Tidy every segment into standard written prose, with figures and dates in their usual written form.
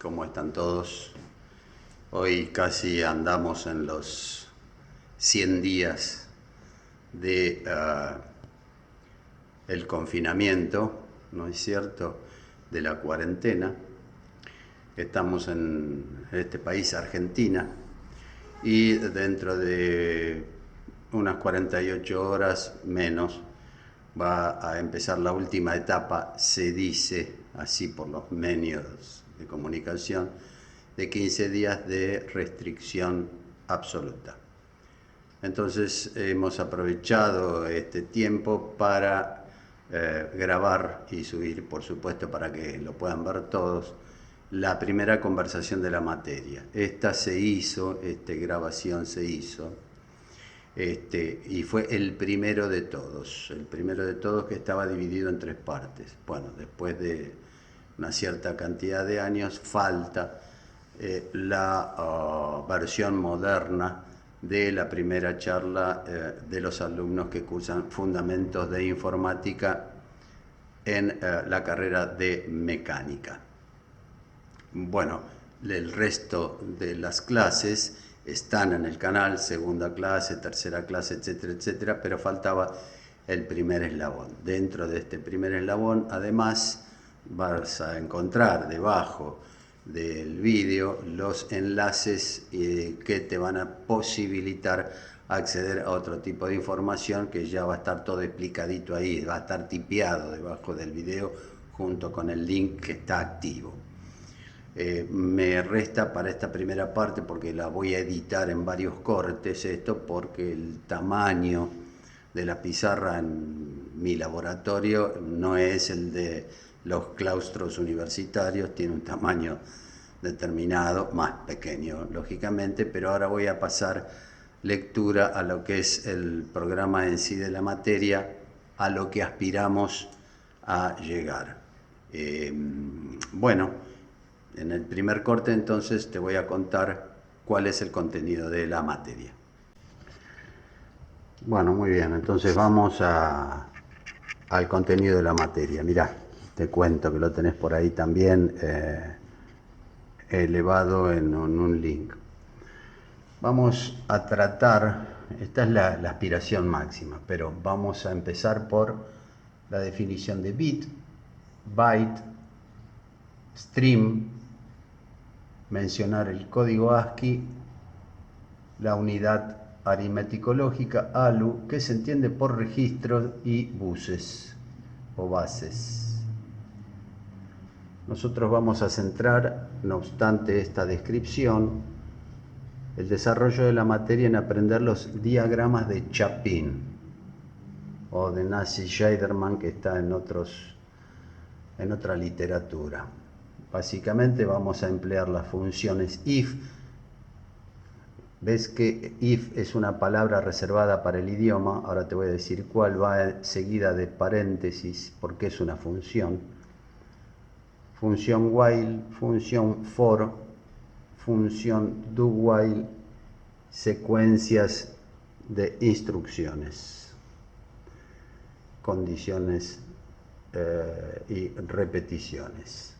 ¿Cómo están todos? Hoy casi andamos en los 100 días de el confinamiento, ¿no es cierto?, de la cuarentena. Estamos en este país, Argentina, y dentro de unas 48 horas menos va a empezar la última etapa, se dice así por los medios de comunicación, de 15 días de restricción absoluta. Entonces hemos aprovechado este tiempo para grabar y subir, por supuesto, para que lo puedan ver todos, la primera conversación de la materia. Esta grabación se hizo, y fue el primero de todos que estaba dividido en 3 partes. Bueno, después de una cierta cantidad de años falta la versión moderna de la primera charla de los alumnos que cursan Fundamentos de Informática en la carrera de Mecánica. Bueno, el resto de las clases están en el canal, segunda clase, tercera clase, etcétera, etcétera, pero faltaba el primer eslabón. Dentro de este primer eslabón, además, vas a encontrar debajo del vídeo los enlaces que te van a posibilitar acceder a otro tipo de información, que ya va a estar todo explicadito ahí, va a estar tipeado debajo del video junto con el link que está activo. Me resta para esta primera parte, porque la voy a editar en varios cortes, porque el tamaño de la pizarra en mi laboratorio no es el de los claustros universitarios, tiene un tamaño determinado, más pequeño lógicamente, pero ahora voy a pasar lectura a lo que es el programa en sí de la materia, a lo que aspiramos a llegar. Bueno, en el primer corte entonces te voy a contar cuál es el contenido de la materia. Bueno, muy bien, entonces vamos al contenido de la materia. Mirá, te cuento que lo tenés por ahí también elevado en un link. Vamos a tratar, esta es la aspiración máxima, pero vamos a empezar por la definición de bit, byte, stream, mencionar el código ASCII, la unidad aritmético-lógica, ALU, que se entiende por registros, y buses o bases. Nosotros vamos a centrar, no obstante esta descripción, el desarrollo de la materia en aprender los diagramas de Chapin o de Nash-Scheiderman, que está en otra literatura. Básicamente vamos a emplear las funciones if. Ves que if es una palabra reservada para el idioma, ahora te voy a decir cuál, va seguida de paréntesis porque es una función. Función while, función for, función do while, secuencias de instrucciones, condiciones y repeticiones,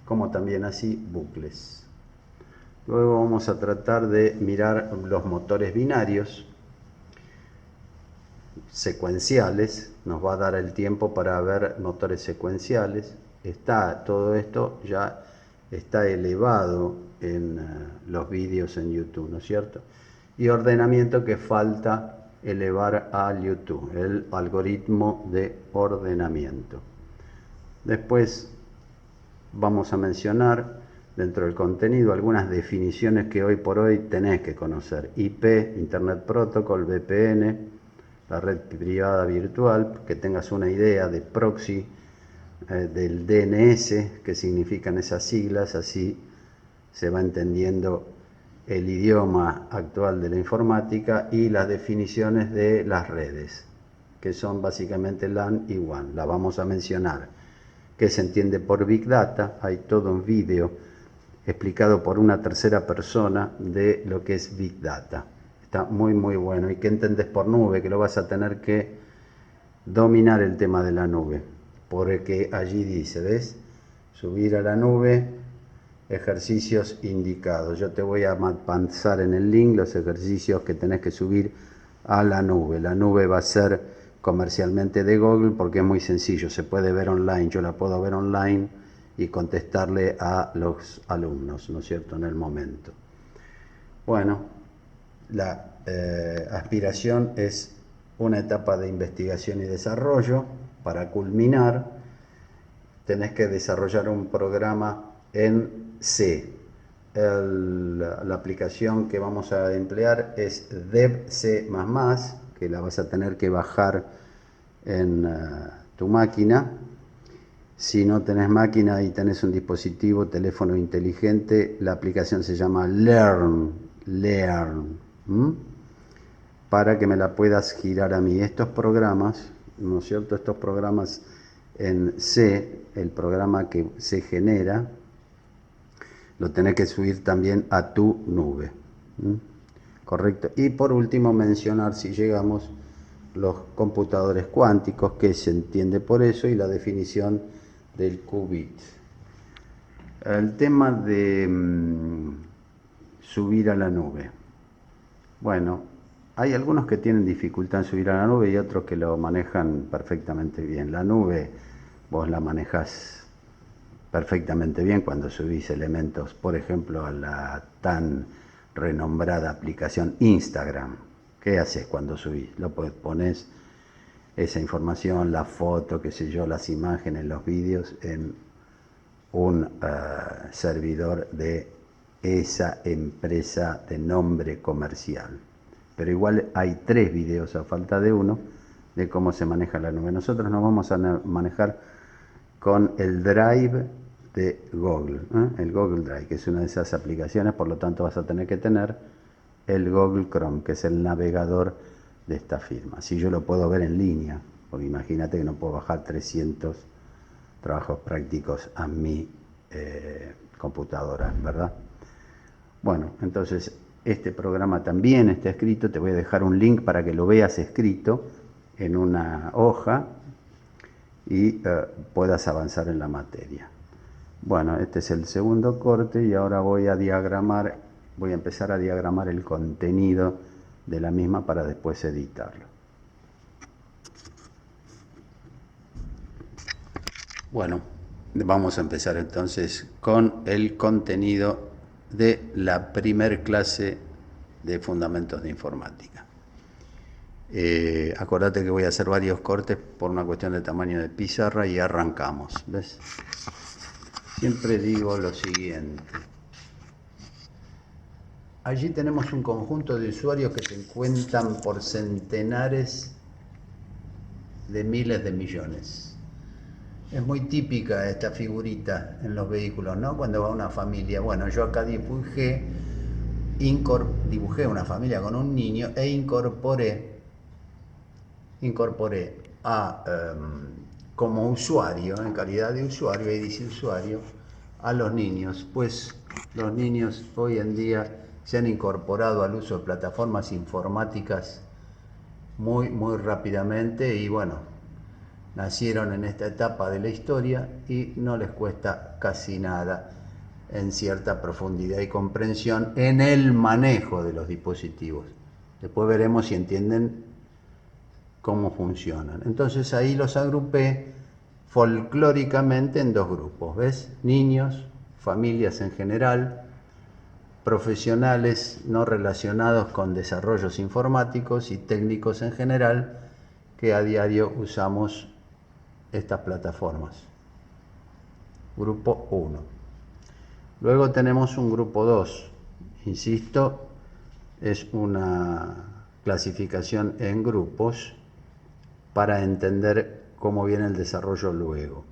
como también así bucles. Luego vamos a tratar de mirar los motores binarios secuenciales, nos va a dar el tiempo para ver motores secuenciales. Todo esto ya está elevado en los vídeos en YouTube, ¿no es cierto? Y ordenamiento, que falta elevar a YouTube, el algoritmo de ordenamiento. Después vamos a mencionar dentro del contenido algunas definiciones que hoy por hoy tenés que conocer: IP, Internet Protocol, VPN, la red privada virtual, que tengas una idea de proxy, del DNS, que significan esas siglas, así se va entendiendo el idioma actual de la informática, y las definiciones de las redes, que son básicamente LAN y WAN, la vamos a mencionar. ¿Qué se entiende por Big Data? Hay todo un vídeo explicado por una tercera persona de lo que es Big Data. Está muy muy bueno. ¿Y qué entendés por nube? Que lo vas a tener que dominar el tema de la nube, porque allí dice, ¿ves? Subir a la nube ejercicios indicados. Yo te voy a pasar en el link los ejercicios que tenés que subir a la nube. La nube va a ser comercialmente de Google porque es muy sencillo, se puede ver online, yo la puedo ver online y contestarle a los alumnos, ¿no es cierto?, en el momento. Bueno, la aspiración es una etapa de investigación y desarrollo. Para culminar, tenés que desarrollar un programa en C. La aplicación que vamos a emplear es DebC++, que la vas a tener que bajar en tu máquina. Si no tenés máquina y tenés un dispositivo, teléfono inteligente, la aplicación se llama Learn, para que me la puedas girar a mí. Estos programas, ¿no es cierto? Estos programas en C, el programa que se genera, lo tenés que subir también a tu nube. Correcto. Y por último mencionar, si llegamos, los computadores cuánticos, que se entiende por eso, y la definición del qubit. El tema de subir a la nube. Bueno, hay algunos que tienen dificultad en subir a la nube y otros que lo manejan perfectamente bien. La nube vos la manejás perfectamente bien cuando subís elementos, por ejemplo, a la tan renombrada aplicación Instagram. ¿Qué haces cuando subís? Pones esa información, la foto, qué sé yo, las imágenes, los vídeos en un servidor de esa empresa de nombre comercial. Pero igual hay 3 videos a falta de uno de cómo se maneja la nube. Nosotros nos vamos a manejar con el Drive de Google, el Google Drive, que es una de esas aplicaciones, por lo tanto vas a tener que tener el Google Chrome, que es el navegador de esta firma. Si yo lo puedo ver en línea, porque imagínate que no puedo bajar 300 trabajos prácticos a mi computadora, ¿verdad? Bueno, entonces este programa también está escrito, te voy a dejar un link para que lo veas escrito en una hoja y puedas avanzar en la materia. Bueno, este es el segundo corte y ahora voy a empezar a diagramar el contenido de la misma para después editarlo. Bueno, vamos a empezar entonces con el contenido de la primer clase de Fundamentos de Informática. Acordate que voy a hacer varios cortes por una cuestión de tamaño de pizarra y arrancamos. ¿Ves? Siempre digo lo siguiente. Allí tenemos un conjunto de usuarios que se cuentan por centenares de miles de millones. Es muy típica esta figurita en los vehículos, ¿no? Cuando va una familia. Bueno, yo acá dibujé una familia con un niño e incorporé a, como usuario, en calidad de usuario, ahí dice usuario, a los niños, pues los niños hoy en día se han incorporado al uso de plataformas informáticas muy rápidamente y bueno, nacieron en esta etapa de la historia y no les cuesta casi nada en cierta profundidad y comprensión en el manejo de los dispositivos. Después veremos si entienden cómo funcionan. Entonces ahí los agrupé folclóricamente en 2 grupos, ¿ves? Niños, familias en general, profesionales no relacionados con desarrollos informáticos y técnicos en general que a diario usamos estas plataformas. Grupo 1. Luego tenemos un grupo 2. Insisto, es una clasificación en grupos para entender cómo viene el desarrollo luego.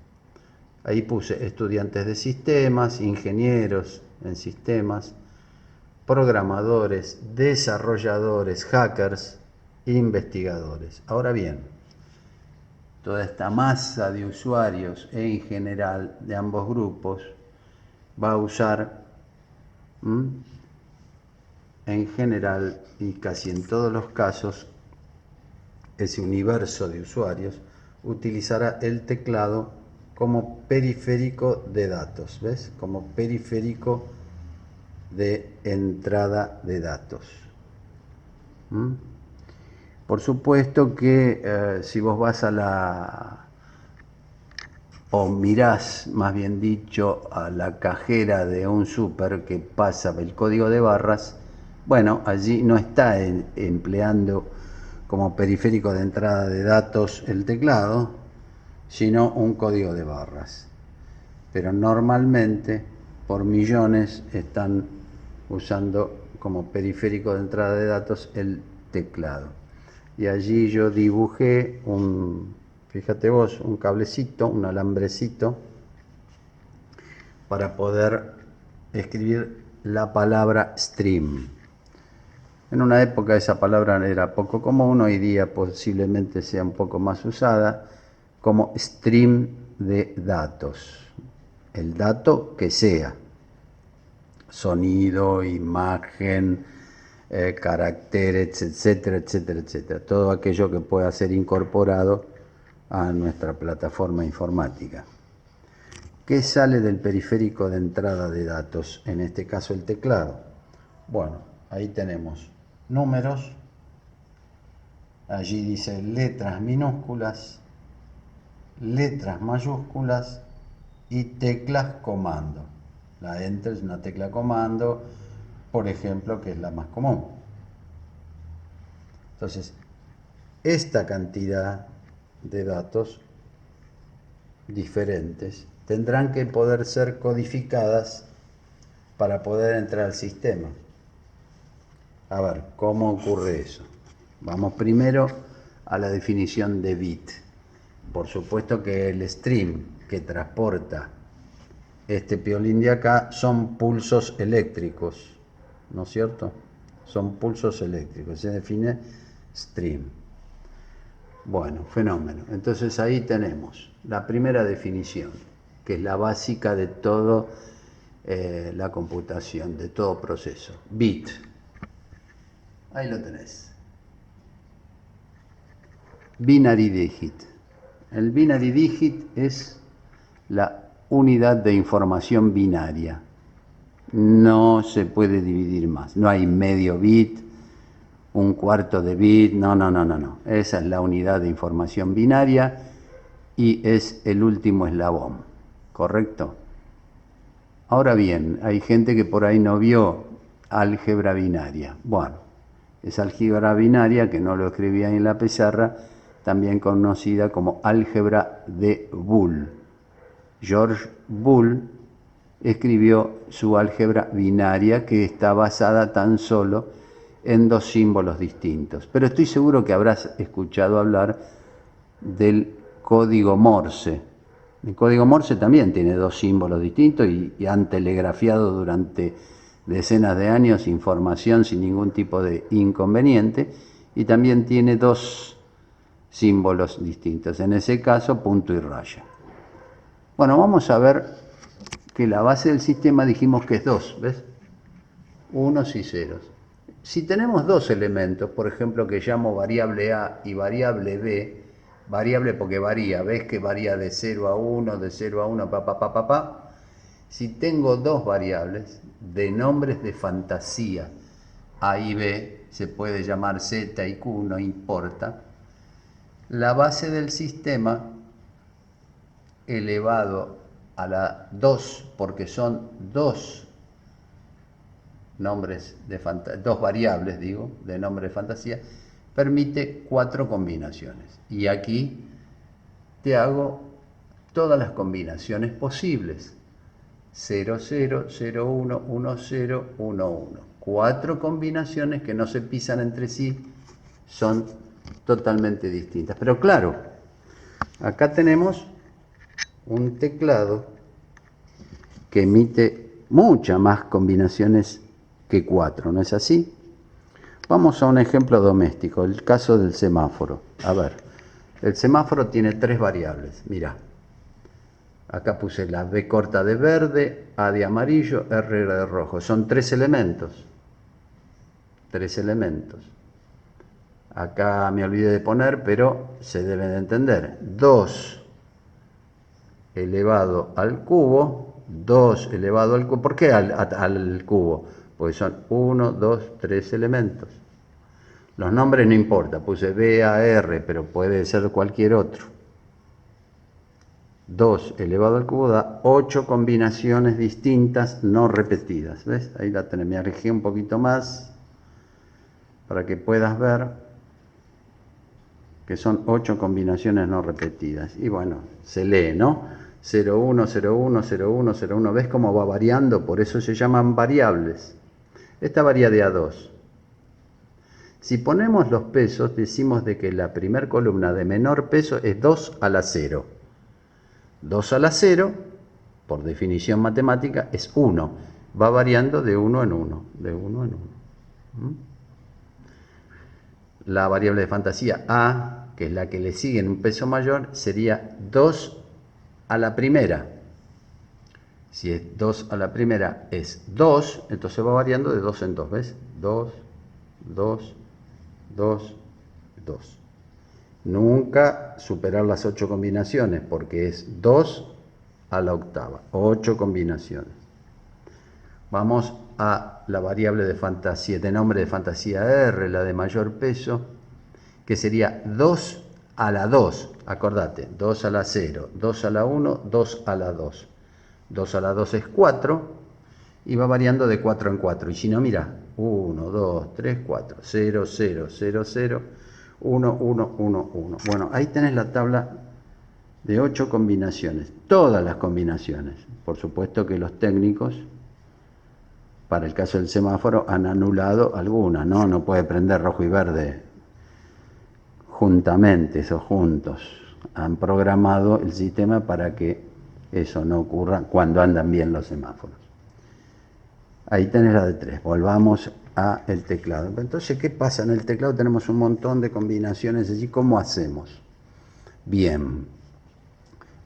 Ahí puse estudiantes de sistemas, ingenieros en sistemas, programadores, desarrolladores, hackers, investigadores. Ahora bien, toda esta masa de usuarios en general de ambos grupos va a usar, en general y casi en todos los casos, ese universo de usuarios utilizará el teclado como periférico de datos, ¿ves? Como periférico de entrada de datos. ¿Mm? Por supuesto que si vos vas o mirás, más bien dicho, a la cajera de un súper que pasa el código de barras, bueno, allí no está empleando como periférico de entrada de datos el teclado, sino un código de barras. Pero normalmente, por millones, están usando como periférico de entrada de datos el teclado. Y allí yo dibujé fíjate vos, un cablecito, un alambrecito, para poder escribir la palabra stream. En una época esa palabra era poco común, hoy día posiblemente sea un poco más usada como stream de datos. El dato que sea, sonido, imagen, caracteres, etcétera, etcétera, etcétera. Todo aquello que pueda ser incorporado a nuestra plataforma informática. ¿Qué sale del periférico de entrada de datos? En este caso el teclado. Bueno, ahí tenemos números, allí dice letras minúsculas, letras mayúsculas y teclas comando. La Enter es una tecla comando, por ejemplo, que es la más común. Entonces, esta cantidad de datos diferentes tendrán que poder ser codificadas para poder entrar al sistema. A ver, ¿cómo ocurre eso? Vamos primero a la definición de bit. Por supuesto que el stream que transporta este piolín de acá son pulsos eléctricos, ¿no es cierto? Son pulsos eléctricos, se define stream. Bueno, fenómeno. Entonces ahí tenemos la primera definición, que es la básica de todo la computación, de todo proceso. Bit. Ahí lo tenés. Binary digit. El binary digit es la unidad de información binaria. No se puede dividir más. No hay medio bit, un cuarto de bit, no. Esa es la unidad de información binaria y es el último eslabón, ¿correcto? Ahora bien, hay gente que por ahí no vio álgebra binaria. Bueno, esa álgebra binaria, que no lo escribía en la pizarra, también conocida como álgebra de Boole. George Boole escribió su álgebra binaria, que está basada tan solo en dos símbolos distintos. Pero estoy seguro que habrás escuchado hablar del código Morse. El código Morse también tiene dos símbolos distintos y han telegrafiado durante decenas de años información sin ningún tipo de inconveniente, y también tiene dos símbolos distintos, en ese caso punto y raya. Bueno, vamos a ver que la base del sistema dijimos que es 2, ¿ves? Unos y ceros. Si tenemos dos elementos, por ejemplo, que llamo variable A y variable B, variable porque varía, ves que varía de 0 a 1, de 0 a 1, Si tengo dos variables de nombres de fantasía, A y B, se puede llamar Z y Q, no importa, la base del sistema elevado a la 2, porque son dos nombres dos variables, de nombre de fantasía, permite 4 combinaciones. Y aquí te hago todas las combinaciones posibles. 0, 0, 0, 1, 1, 0, 1, 1. 4 combinaciones que no se pisan entre sí, son totalmente distintas. Pero claro, acá tenemos un teclado que emite muchas más combinaciones que 4, ¿no es así? Vamos a un ejemplo doméstico, el caso del semáforo. A ver, el semáforo tiene 3 variables, mirá. Acá puse la B corta de verde, A de amarillo, R de rojo. Son 3 elementos. 3 elementos. Acá me olvidé de poner, pero se deben de entender. 2 elevado al cubo, 2 elevado al cubo. ¿Por qué al cubo? Porque son 1, 2, 3 elementos. Los nombres no importa, puse B, A, R, pero puede ser cualquier otro. 2 elevado al cubo da 8 combinaciones distintas no repetidas. ¿Ves? Ahí la tenés. Me alejé un poquito más para que puedas ver que son 8 combinaciones no repetidas. Y bueno, se lee, ¿no? 01, 01, 01, 01. ¿Ves cómo va variando? Por eso se llaman variables. Esta varía de a 2. Si ponemos los pesos, decimos de que la primera columna de menor peso es 2 a la 0. 2 a la 0, por definición matemática, es 1. Va variando de 1 en 1, de 1 en 1. La variable de fantasía A, que es la que le sigue en un peso mayor, sería 2 a la primera. Si es 2 a la primera es 2, entonces va variando de 2 en 2, ¿ves? 2, 2, 2, 2. Nunca superar las 8 combinaciones, porque es 2 a la octava, 8 combinaciones. Vamos a la variable de fantasía, de nombre de fantasía R, la de mayor peso, que sería 2 a la 2, acordate, 2 a la 0, 2 a la 1, 2 a la 2. 2 a la 2 es 4 y va variando de 4 en 4. Y si no, mira, 1, 2, 3, 4, 0, 0, 0, 0, 1, 1, 1, 1. Bueno, ahí tenés la tabla de 8 combinaciones, todas las combinaciones. Por supuesto que los técnicos, para el caso del semáforo, han anulado algunas, ¿no? No puede prender rojo y verde juntamente o juntos. Han programado el sistema para que eso no ocurra cuando andan bien los semáforos. Ahí tenés la de 3. Volvamos al teclado. Entonces, ¿qué pasa? En el teclado tenemos un montón de combinaciones allí. ¿Cómo hacemos? Bien.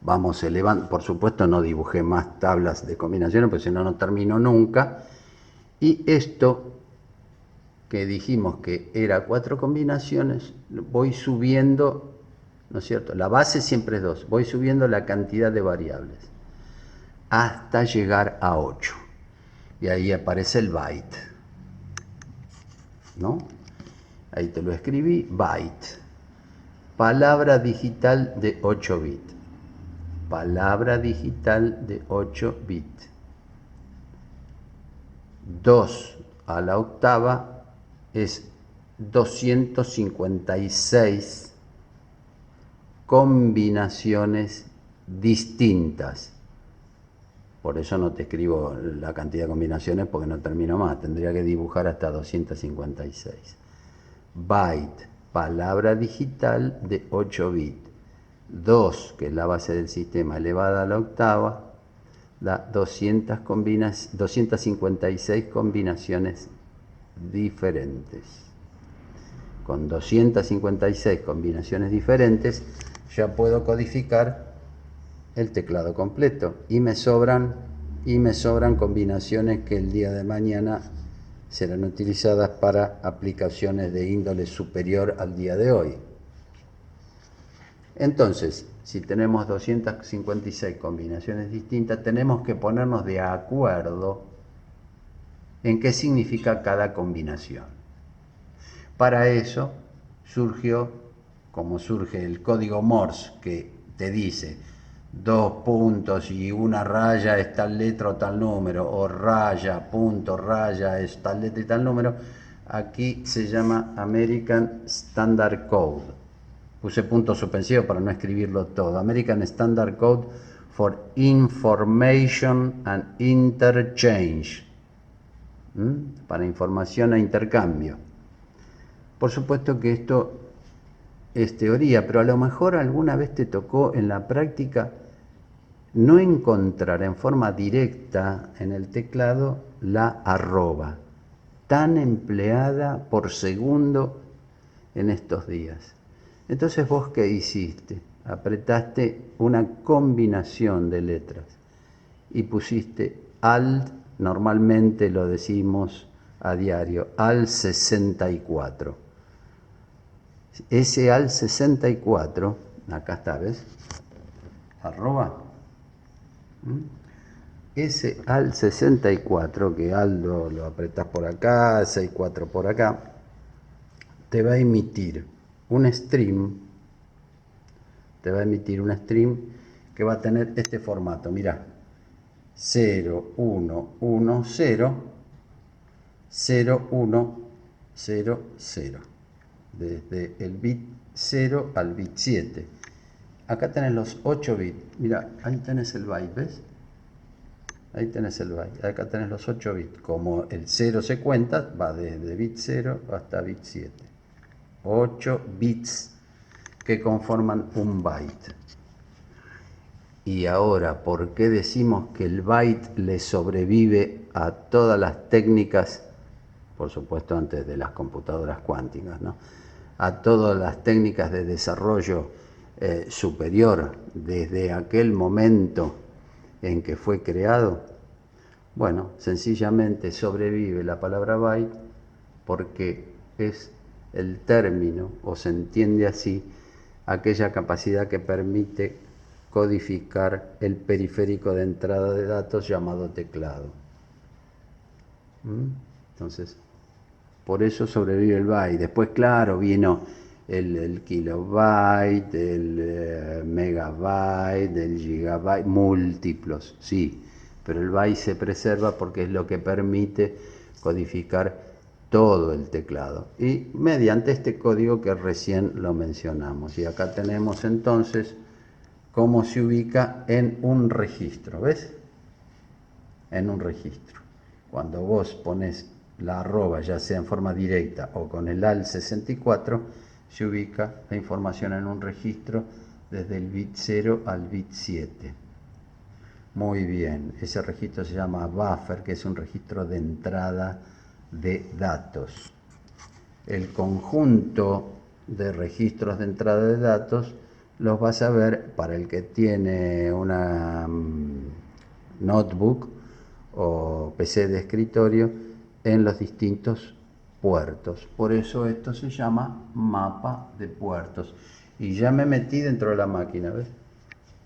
Vamos elevando. Por supuesto, no dibujé más tablas de combinaciones, porque si no, no termino nunca. Y esto que dijimos que era 4 combinaciones, voy subiendo, ¿no es cierto? La base siempre es 2. Voy subiendo la cantidad de variables hasta llegar a 8. Y ahí aparece el byte, ¿no? Ahí te lo escribí, byte. Palabra digital de 8 bits. Palabra digital de 8 bits. 2 a la octava es 256 combinaciones distintas. Por eso no te escribo la cantidad de combinaciones porque no termino más. Tendría que dibujar hasta 256. Byte, palabra digital de 8 bits. 2, que es la base del sistema, elevada a la octava, da 256 combinaciones diferentes. Con 256 combinaciones diferentes ya puedo codificar el teclado completo y me sobran combinaciones que el día de mañana serán utilizadas para aplicaciones de índole superior al día de hoy. Entonces, si tenemos 256 combinaciones distintas, tenemos que ponernos de acuerdo en qué significa cada combinación. Para eso surgió, como surge el código Morse, que te dice 2 puntos y una raya es tal letra o tal número, o raya, punto, raya es tal letra y tal número. Aquí se llama American Standard Code. Puse punto suspensivo para no escribirlo todo. American Standard Code for Information and Interchange. Para información e intercambio. Por supuesto que esto es teoría, pero a lo mejor alguna vez te tocó en la práctica no encontrar en forma directa en el teclado la arroba, tan empleada por segundo en estos días. Entonces, ¿vos qué hiciste? Apretaste una combinación de letras y pusiste Alt, normalmente lo decimos a diario, Alt 64. Ese Alt 64, acá está, ¿ves? Arroba, Ese al 64, que Aldo lo apretás por acá, 64 por acá, te va a emitir un stream, que va a tener este formato, mirá, 0, 1, 1, 0, 0, 1, 0, 0, desde el bit 0 al bit 7. Acá tenés los 8 bits, mirá, ahí tenés el byte, ¿ves? Ahí tenés el byte, acá tenés los 8 bits, como el 0 se cuenta, va desde bit 0 hasta bit 7. 8 bits que conforman un byte. Y ahora, ¿por qué decimos que el byte le sobrevive a todas las técnicas, por supuesto antes de las computadoras cuánticas, ¿no? A todas las técnicas de desarrollo superior desde aquel momento en que fue creado? Bueno, sencillamente sobrevive la palabra byte porque es el término, o se entiende así, aquella capacidad que permite codificar el periférico de entrada de datos llamado teclado. Entonces, por eso sobrevive el byte. Después, claro, vino el kilobyte, el megabyte, el gigabyte, múltiplos, sí, pero el byte se preserva porque es lo que permite codificar todo el teclado y mediante este código que recién lo mencionamos. Y acá tenemos entonces cómo se ubica en un registro, ¿ves? En un registro. Cuando vos pones la arroba, ya sea en forma directa o con el al 64, se ubica la información en un registro desde el bit 0 al bit 7. Muy bien, ese registro se llama buffer, que es un registro de entrada de datos. El conjunto de registros de entrada de datos los vas a ver para el que tiene una notebook o PC de escritorio en los distintos puertos. Por eso esto se llama mapa de puertos. Y ya me metí dentro de la máquina, ¿ves?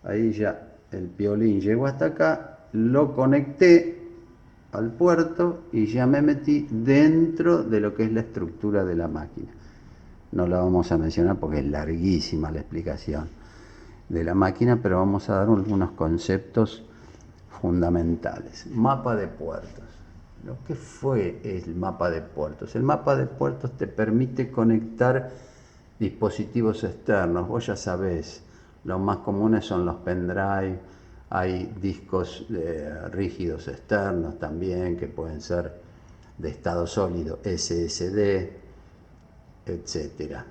Ahí ya el piolín llegó hasta acá, lo conecté al puerto y ya me metí dentro de lo que es la estructura de la máquina. No la vamos a mencionar porque es larguísima la explicación de la máquina, pero vamos a dar algunos conceptos fundamentales. Mapa de puertos. ¿Qué fue el mapa de puertos? El mapa de puertos te permite conectar dispositivos externos. Vos ya sabés, los más comunes son los pendrive, hay discos rígidos externos también que pueden ser de estado sólido, SSD, etcétera,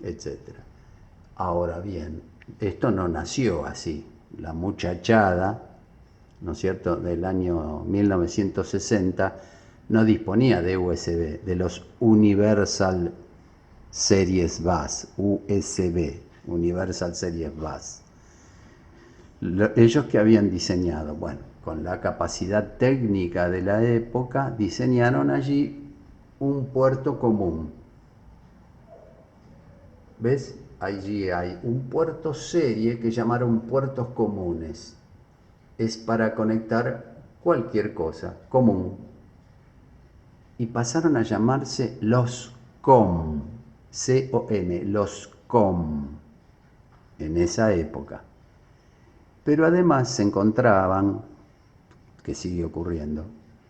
etcétera. Ahora bien, esto no nació así. La muchachada, ¿no es cierto?, del año 1960 no disponía de USB, de los Universal Series Bus, USB, Universal Series Bus. Ellos que habían diseñado, bueno, con la capacidad técnica de la época, diseñaron allí un puerto común. ¿Ves? Allí hay un puerto serie que llamaron puertos comunes. Es para conectar cualquier cosa, común. Y pasaron a llamarse los COM, C-O-M, los COM, en esa época. Pero además se encontraban, que sigue ocurriendo,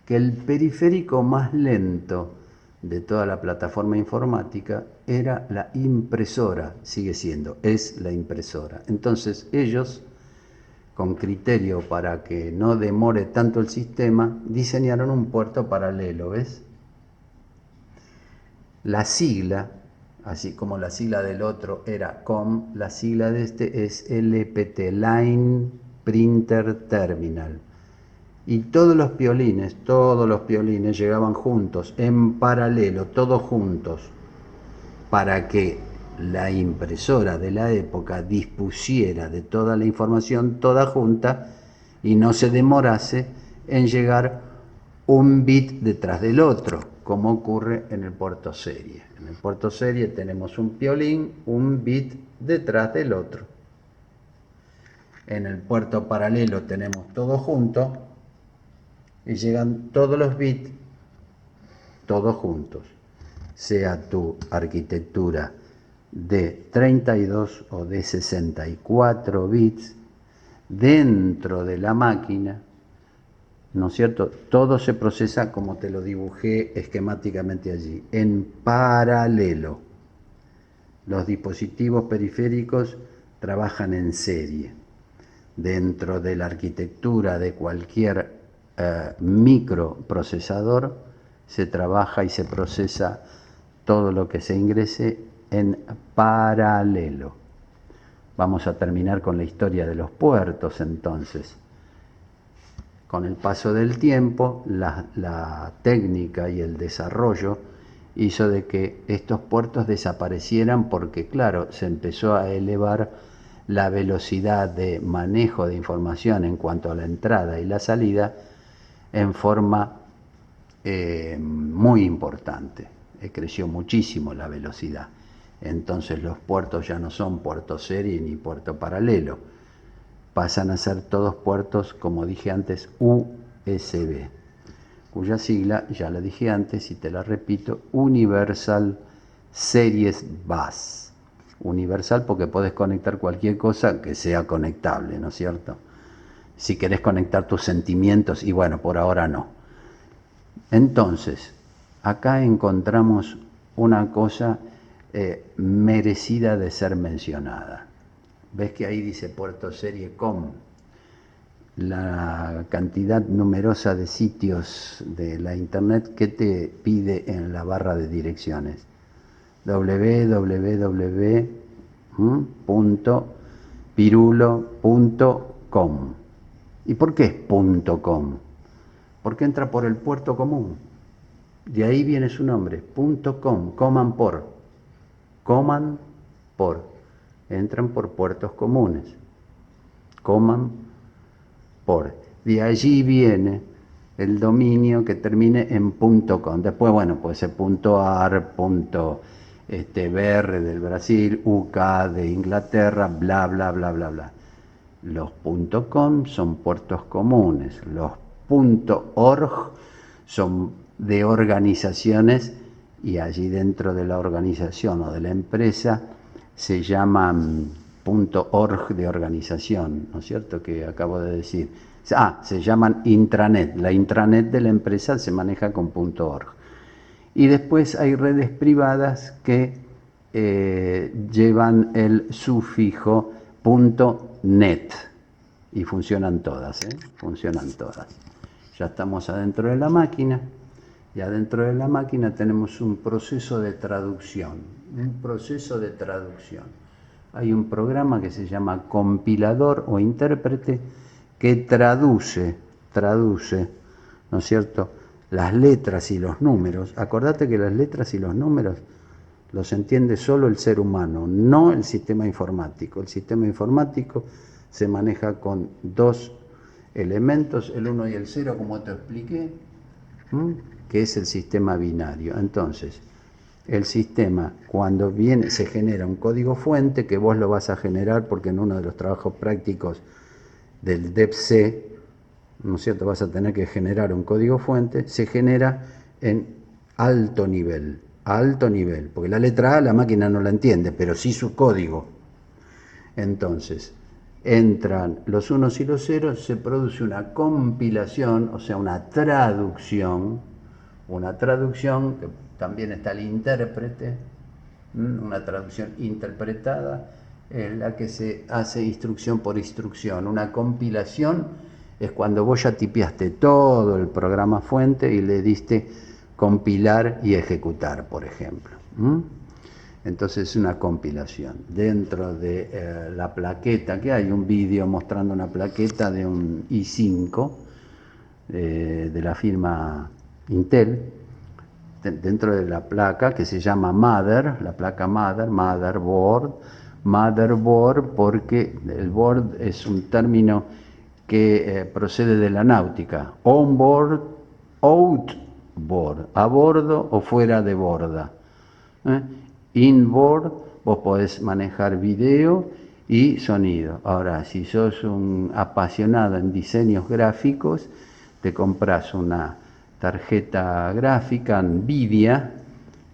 que el periférico más lento de toda la plataforma informática era la impresora, sigue siendo, es la impresora. Entonces ellos, con criterio para que no demore tanto el sistema, diseñaron un puerto paralelo, ¿ves? La sigla, así como la sigla del otro era COM, la sigla de este es LPT, Line Printer Terminal. Y todos los piolines llegaban juntos, en paralelo, todos juntos, para que la impresora de la época dispusiera de toda la información toda junta y no se demorase en llegar un bit detrás del otro, como ocurre en el puerto serie. En el puerto serie tenemos un piolín, un bit detrás del otro. En el puerto paralelo tenemos todo junto y llegan todos los bits, todos juntos. Sea tu arquitectura de 32 o de 64 bits, dentro de la máquina, ¿no es cierto? Todo se procesa como te lo dibujé esquemáticamente allí, en paralelo. Los dispositivos periféricos trabajan en serie. Dentro de la arquitectura de cualquier microprocesador se trabaja y se procesa todo lo que se ingrese en paralelo. Vamos a terminar con la historia de los puertos entonces. Con el paso del tiempo, la técnica y el desarrollo hizo de que estos puertos desaparecieran porque, claro, se empezó a elevar la velocidad de manejo de información en cuanto a la entrada y la salida en forma muy importante. Creció muchísimo la velocidad. Entonces los puertos ya no son puerto serie ni puerto paralelo. Pasan a ser todos puertos, como dije antes, USB, cuya sigla, ya la dije antes y te la repito, Universal Series Bus. Universal porque podés conectar cualquier cosa que sea conectable, ¿no es cierto? Si querés conectar tus sentimientos, y bueno, por ahora no. Entonces, acá encontramos una cosa merecida de ser mencionada. ¿Ves que ahí dice puerto serie com? La cantidad numerosa de sitios de la internet que te pide en la barra de direcciones. www.pirulo.com. ¿Y por qué es .com? Porque entra por el puerto común. De ahí viene su nombre, .com, coman por. Entran por puertos comunes. Coman por. De allí viene el dominio que termine en .com. Después, bueno, puede ser .ar, .br del Brasil, UK de Inglaterra, bla, bla, bla, bla, bla. Los .com son puertos comunes. Los .org son de organizaciones y allí dentro de la organización o de la empresa se llaman .org de organización, ¿no es cierto? Que acabo de decir. Se llaman intranet. La intranet de la empresa se maneja con .org. Y después hay redes privadas que llevan el sufijo .net y funcionan todas, funcionan todas. Ya estamos adentro de la máquina y adentro de la máquina tenemos un proceso de traducción. Hay un programa que se llama compilador o intérprete que traduce, ¿no es cierto?, las letras y los números. Acordate que las letras y los números los entiende solo el ser humano, no el sistema informático. El sistema informático se maneja con dos elementos, el 1 y el 0, como te expliqué, que es el sistema binario. Entonces, el sistema, cuando viene, se genera un código fuente, que vos lo vas a generar porque en uno de los trabajos prácticos del DEPC, ¿no es cierto?, vas a tener que generar un código fuente, se genera en alto nivel, porque la letra A la máquina no la entiende, pero sí su código. Entonces, entran los unos y los ceros, se produce una compilación, o sea, una traducción, que también está el intérprete, una traducción interpretada, en la que se hace instrucción por instrucción. Una compilación es cuando vos ya tipeaste todo el programa fuente y le diste compilar y ejecutar, por ejemplo. Entonces es una compilación. Dentro de la plaqueta, que hay un vídeo mostrando una plaqueta de un i5 de la firma Intel, dentro de la placa que se llama Mother, la placa Motherboard, porque el board es un término que procede de la náutica. On-board, outboard, a bordo o fuera de borda. In-board, vos podés manejar video y sonido. Ahora, si sos un apasionado en diseños gráficos, te compras una tarjeta gráfica NVIDIA,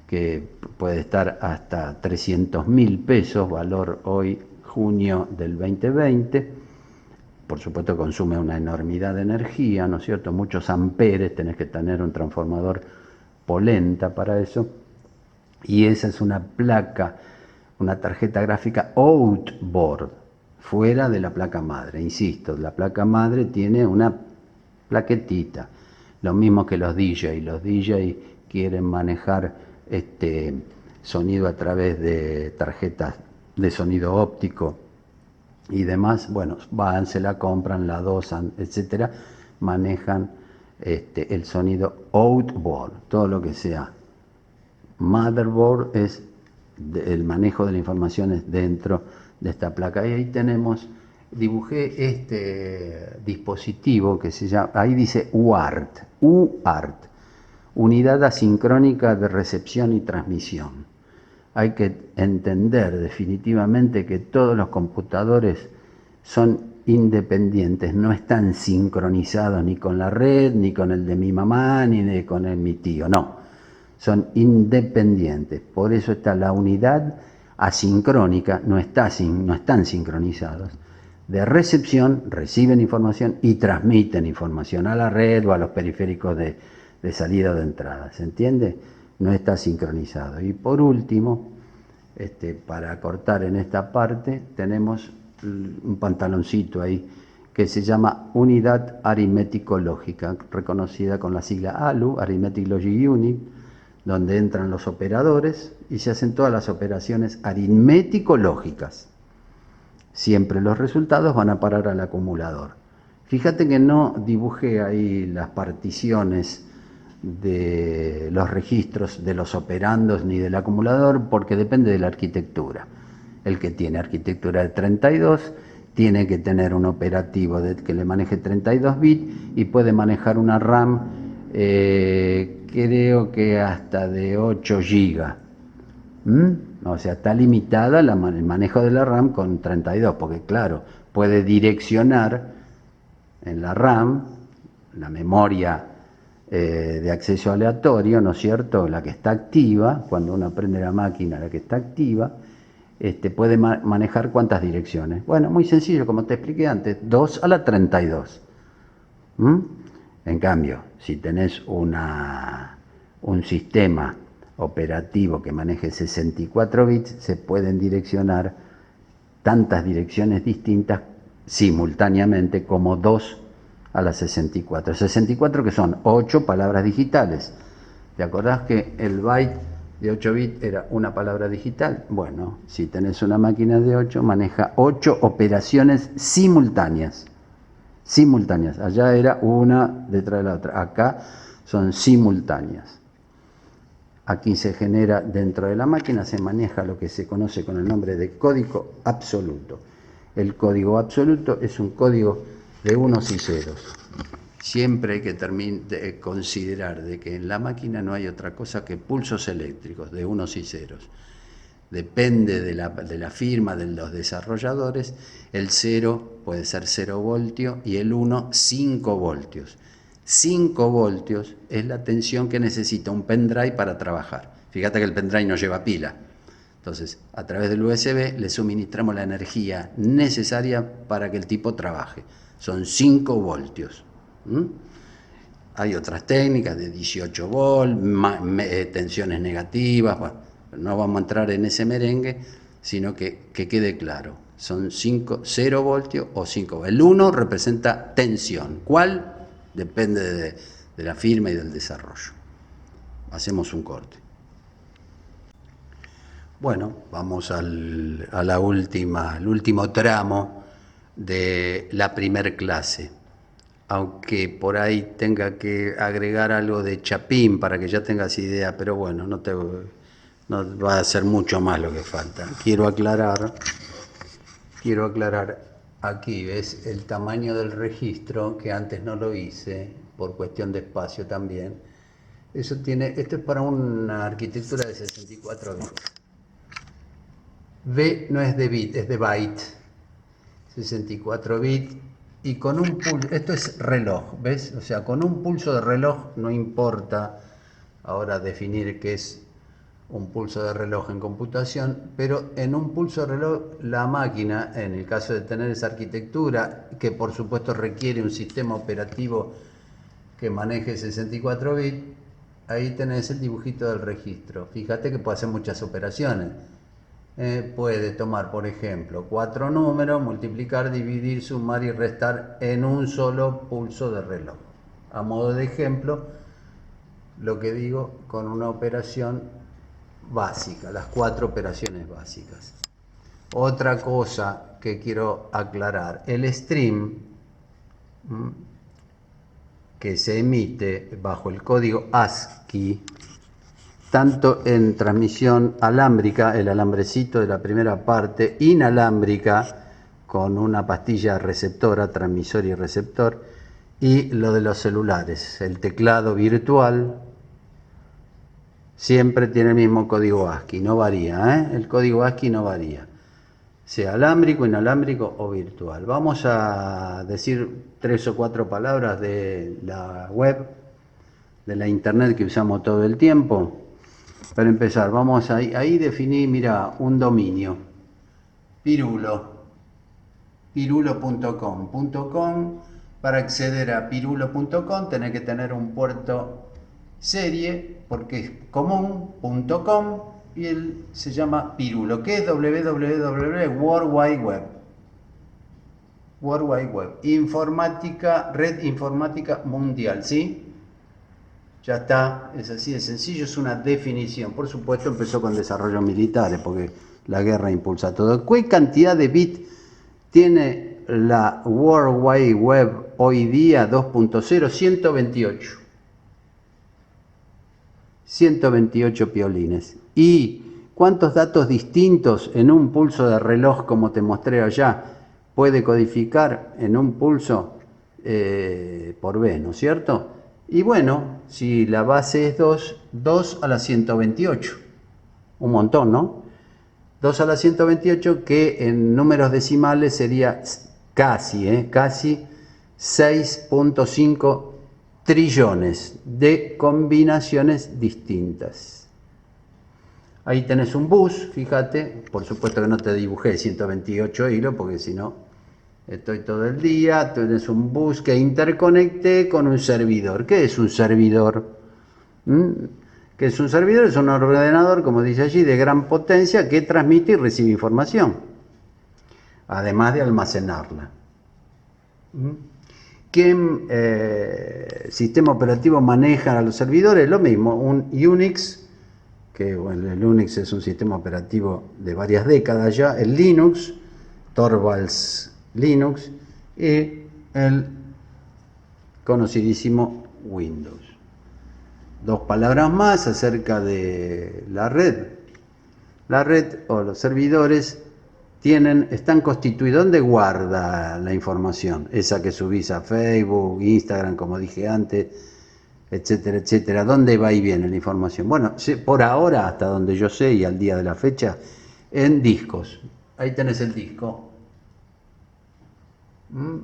que puede estar hasta 300.000 pesos, valor hoy junio del 2020. Por supuesto consume una enormidad de energía, ¿no es cierto? Muchos amperes, tenés que tener un transformador polenta para eso. Y esa es una placa, una tarjeta gráfica outboard, fuera de la placa madre. Insisto, la placa madre tiene una plaquetita, lo mismo que los DJ. Los DJ quieren manejar sonido a través de tarjetas de sonido óptico y demás. Bueno, van, se la compran, la dosan, etcétera, manejan el sonido outboard, todo lo que sea motherboard es el manejo de la información es dentro de esta placa. Y ahí tenemos, dibujé este dispositivo que se llama, ahí dice UART, Unidad Asincrónica de Recepción y Transmisión. Hay que entender definitivamente que todos los computadores son independientes, no están sincronizados ni con la red, ni con el de mi mamá, ni con el de mi tío, no. Son independientes, por eso está la unidad asincrónica, no están sincronizados. De recepción, reciben información y transmiten información a la red o a los periféricos de salida o de entrada, ¿se entiende? No está sincronizado. Y por último, para cortar en esta parte, tenemos un pantaloncito ahí que se llama Unidad Aritmético-Lógica, reconocida con la sigla ALU, Arithmetic Logic Unit, donde entran los operadores y se hacen todas las operaciones aritmético-lógicas. Siempre los resultados van a parar al acumulador. Fíjate que no dibujé ahí las particiones de los registros de los operandos ni del acumulador porque depende de la arquitectura. El que tiene arquitectura de 32 tiene que tener un operativo que le maneje 32 bits y puede manejar una RAM creo que hasta de 8 GB. O sea, está limitada el manejo de la RAM con 32, porque claro, puede direccionar en la RAM, la memoria de acceso aleatorio, ¿no es cierto?, la que está activa, cuando uno prende la máquina, la que está activa, puede manejar cuántas direcciones. Bueno, muy sencillo, como te expliqué antes, 2 a la 32. En cambio, si tenés un sistema operativo que maneje 64 bits, se pueden direccionar tantas direcciones distintas simultáneamente como 2 a la 64. 64 que son 8 palabras digitales. ¿Te acordás que el byte de 8 bits era una palabra digital? Bueno, si tenés una máquina de 8, maneja 8 operaciones simultáneas. Allá era una detrás de la otra, acá son simultáneas. Aquí se genera dentro de la máquina, se maneja lo que se conoce con el nombre de código absoluto. El código absoluto es un código de unos y ceros. Siempre hay que considerar de que en la máquina no hay otra cosa que pulsos eléctricos de unos y ceros. Depende de la firma de los desarrolladores, el 0 puede ser 0 voltios y el 1 5 voltios. 5 voltios es la tensión que necesita un pendrive para trabajar. Fíjate que el pendrive no lleva pila. Entonces, a través del USB le suministramos la energía necesaria para que el tipo trabaje. Son 5 voltios. Hay otras técnicas de 18 volts, tensiones negativas. Bueno, no vamos a entrar en ese merengue, sino que quede claro. Son 0 voltios o 5. El 1 representa tensión. ¿Cuál? Depende de la firma y del desarrollo. Hacemos un corte. Bueno, vamos al último tramo de la primer clase. Aunque por ahí tenga que agregar algo de chapín para que ya tengas idea, pero bueno, no va a ser mucho más lo que falta. Quiero aclarar aquí, ¿ves? El tamaño del registro, que antes no lo hice, por cuestión de espacio también. Esto es para una arquitectura de 64 bits. B no es de bit, es de byte. 64 bits y con un pulso, esto es reloj, ¿ves? O sea, con un pulso de reloj no importa ahora definir qué es un pulso de reloj en computación, pero en un pulso de reloj la máquina, en el caso de tener esa arquitectura, que por supuesto requiere un sistema operativo que maneje 64 bits, ahí tenés el dibujito del registro. Fíjate que puede hacer muchas operaciones. Puede tomar, por ejemplo, 4 números, multiplicar, dividir, sumar y restar en un solo pulso de reloj. A modo de ejemplo, lo que digo con una operación básica, las 4 operaciones básicas. Otra cosa que quiero aclarar, el stream que se emite bajo el código ASCII, tanto en transmisión alámbrica, el alambrecito de la primera parte, inalámbrica, con una pastilla receptora, transmisor y receptor, y lo de los celulares, el teclado virtual, siempre tiene el mismo código ASCII, no varía, ¿eh? El código ASCII no varía, sea alámbrico, inalámbrico o virtual. Vamos a decir 3 o 4 palabras de la web, de la internet que usamos todo el tiempo. Para empezar, vamos ahí definí, mira, un dominio, pirulo.com. Para acceder a pirulo.com tenés que tener un puerto serie, porque es común.com y él se llama Pirulo, que es www, World Wide Web. World Wide Web, informática, red informática mundial, ¿sí? Ya está, es así de sencillo, es una definición. Por supuesto empezó con desarrollos militares, porque la guerra impulsa todo. ¿Qué cantidad de bits tiene la World Wide Web hoy día 2.0? 128. 128 piolines. ¿Y cuántos datos distintos en un pulso de reloj, como te mostré allá, puede codificar en un pulso por B, ¿no es cierto? Y bueno, si la base es 2 a la 128. Un montón, ¿no? 2 a la 128, que en números decimales sería casi 6.5 trillones de combinaciones distintas. Ahí tenés un bus, fíjate, por supuesto que no te dibujé 128 hilos, porque si no estoy todo el día. Tenés un bus que interconecté con un servidor. ¿Qué es un servidor? ¿Qué es un servidor? Es un ordenador, como dice allí, de gran potencia que transmite y recibe información, además de almacenarla. ¿Qué sistema operativo maneja a los servidores? Lo mismo, un Unix, que bueno, el Unix es un sistema operativo de varias décadas ya, el Linux, Torvalds Linux, y el conocidísimo Windows. 2 palabras más acerca de la red. La red o los servidores están constituidos. ¿Dónde guarda la información? Esa que subís a Facebook, Instagram, como dije antes, etcétera, etcétera. ¿Dónde va y viene la información? Bueno, por ahora, hasta donde yo sé y al día de la fecha, en discos. Ahí tenés el disco.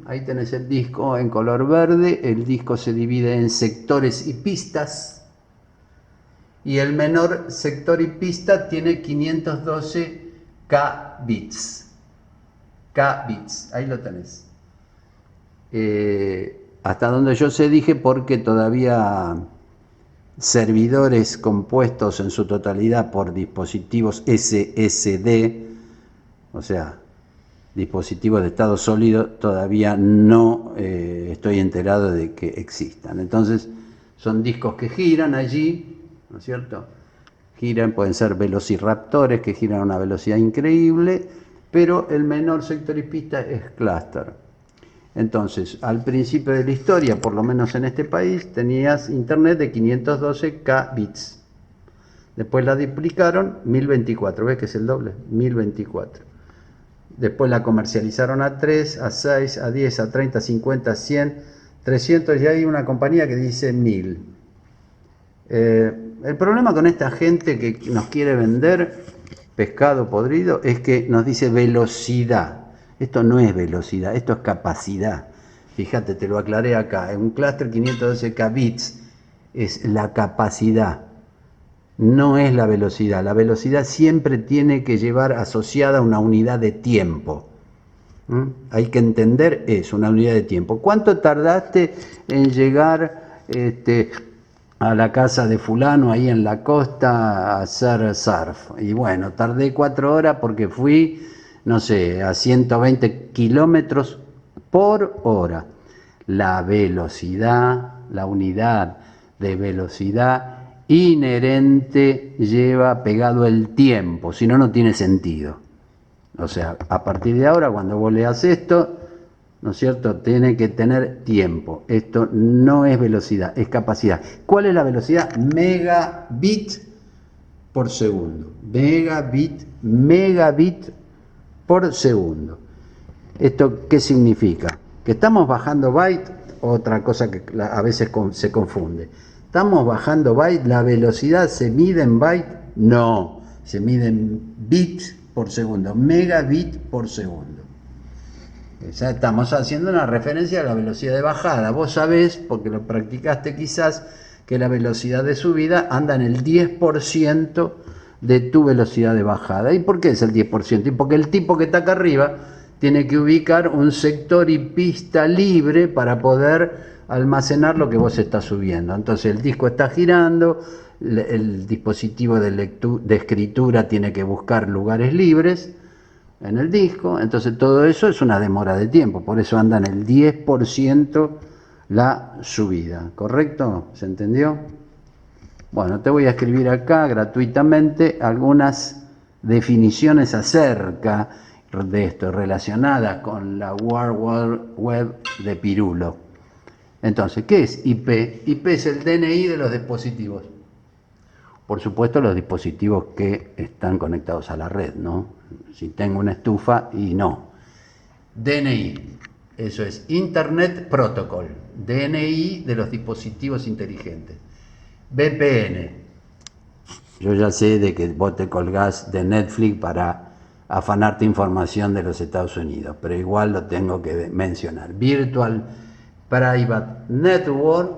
Ahí tenés el disco en color verde. El disco se divide en sectores y pistas. Y el menor sector y pista tiene 512 K bits. K bits, ahí lo tenés. Hasta donde yo sé, dije, porque todavía servidores compuestos en su totalidad por dispositivos SSD, o sea, dispositivos de estado sólido, todavía no estoy enterado de que existan. Entonces, son discos que giran allí, ¿no es cierto? Giran, pueden ser velociraptores que giran a una velocidad increíble, pero el menor sector y pista es clúster. Entonces, al principio de la historia, por lo menos en este país, tenías internet de 512 K bits. Después la duplicaron, 1024, ¿ves que es el doble? 1024. Después la comercializaron a 3, a 6, a 10, a 30, a 50, a 100, 300, y hay una compañía que dice 1000. El problema con esta gente que nos quiere vender pescado podrido es que nos dice velocidad. Esto no es velocidad, esto es capacidad. Fíjate, te lo aclaré acá. En un clúster 512K bits es la capacidad, no es la velocidad. La velocidad siempre tiene que llevar asociada una unidad de tiempo. Hay que entender eso, una unidad de tiempo. ¿Cuánto tardaste en llegar a la casa de fulano ahí en la costa a hacer surf? Y bueno, tardé 4 horas porque fui, no sé, a 120 kilómetros por hora. La velocidad, la unidad de velocidad inherente lleva pegado el tiempo, si no, no tiene sentido. O sea, a partir de ahora, cuando vos leas esto, ¿no es cierto?, tiene que tener tiempo. Esto no es velocidad, es capacidad. ¿Cuál es la velocidad? Megabit por segundo. Megabit por segundo. ¿Esto qué significa? Que estamos bajando byte, otra cosa que a veces se confunde. ¿Estamos bajando byte? ¿La velocidad se mide en byte? No, se mide en bits por segundo, megabit por segundo. Ya estamos haciendo una referencia a la velocidad de bajada. Vos sabés, porque lo practicaste quizás, que la velocidad de subida anda en el 10% de tu velocidad de bajada. ¿Y por qué es el 10%? Y porque el tipo que está acá arriba tiene que ubicar un sector y pista libre para poder almacenar lo que vos estás subiendo. Entonces el disco está girando, el dispositivo de escritura tiene que buscar lugares libres en el disco, entonces todo eso es una demora de tiempo, por eso anda en el 10% la subida, ¿correcto? ¿Se entendió? Bueno, te voy a escribir acá gratuitamente algunas definiciones acerca de esto, relacionadas con la World Web de Pirulo. Entonces, ¿qué es IP? IP es el DNI de los dispositivos. Por supuesto, los dispositivos que están conectados a la red, ¿no? Si tengo una estufa y no. DNI, eso es Internet Protocol, DNI de los dispositivos inteligentes. VPN, yo ya sé de que vos te colgás de Netflix para afanarte información de los Estados Unidos, pero igual lo tengo que mencionar. Virtual Private Network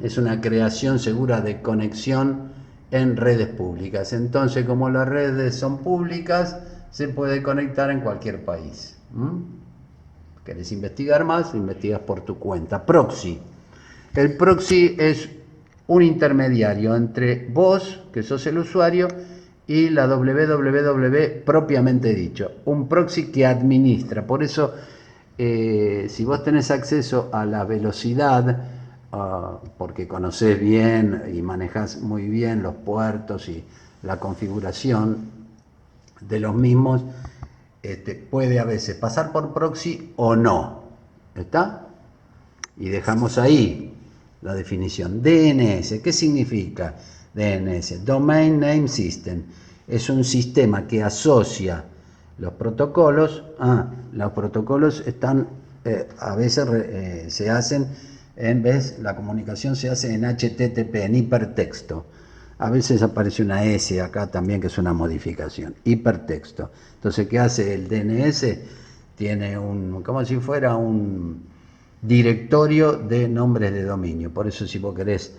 es una creación segura de conexión en redes públicas. Entonces, como las redes son públicas, se puede conectar en cualquier país. ¿Querés investigar más? Investigas por tu cuenta. Proxy. El proxy es un intermediario entre vos, que sos el usuario, y la www propiamente dicho. Un proxy que administra. Por eso, si vos tenés acceso a la velocidad, porque conocés bien y manejás muy bien los puertos y la configuración de los mismos, puede a veces pasar por proxy o no. ¿Está? Y dejamos ahí la definición. DNS, ¿qué significa DNS? Domain Name System. Es un sistema que asocia los protocolos. Los protocolos están, a veces se hacen, en vez, la comunicación se hace en HTTP, en hipertexto. A veces aparece una S acá también, que es una modificación. Hipertexto. Entonces, ¿qué hace el DNS? Tiene como si fuera un directorio de nombres de dominio. Por eso, si vos querés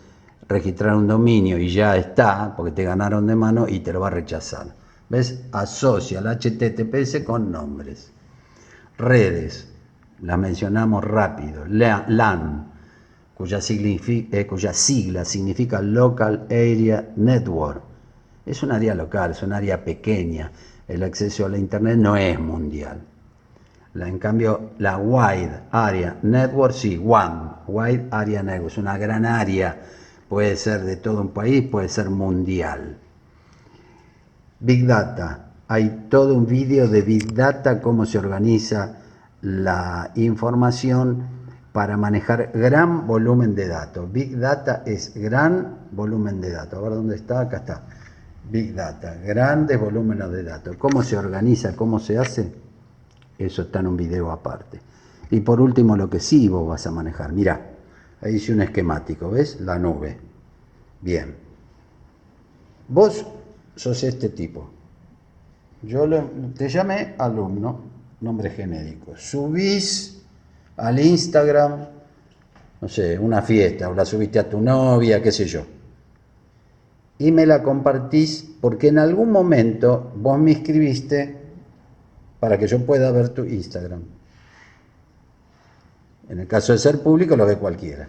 registrar un dominio y ya está, porque te ganaron de mano, y te lo va a rechazar. ¿Ves? Asocia el HTTPS con nombres. Redes, las mencionamos rápido. LAN, cuya sigla significa Local Area Network. Es un área local, es un área pequeña. El acceso a la Internet no es mundial. En cambio, la Wide Area Network, sí, Wide Area Network, es una gran área, puede ser de todo un país, puede ser mundial. Big Data, hay todo un vídeo de Big Data, cómo se organiza la información para manejar gran volumen de datos. Big Data es gran volumen de datos. A ver dónde está, acá está. Big Data, grandes volúmenes de datos. ¿Cómo se organiza? ¿Cómo se hace? Eso está en un video aparte. Y por último, lo que sí vos vas a manejar. Mirá, ahí hice un esquemático, ¿ves? La nube. Bien. Vos sos este tipo. Yo te llamé alumno. nombre genérico, subís al Instagram, no sé, una fiesta, o la subiste a tu novia, qué sé yo, y me la compartís porque en algún momento vos me escribiste para que yo pueda ver tu Instagram. En el caso de ser público lo ve cualquiera.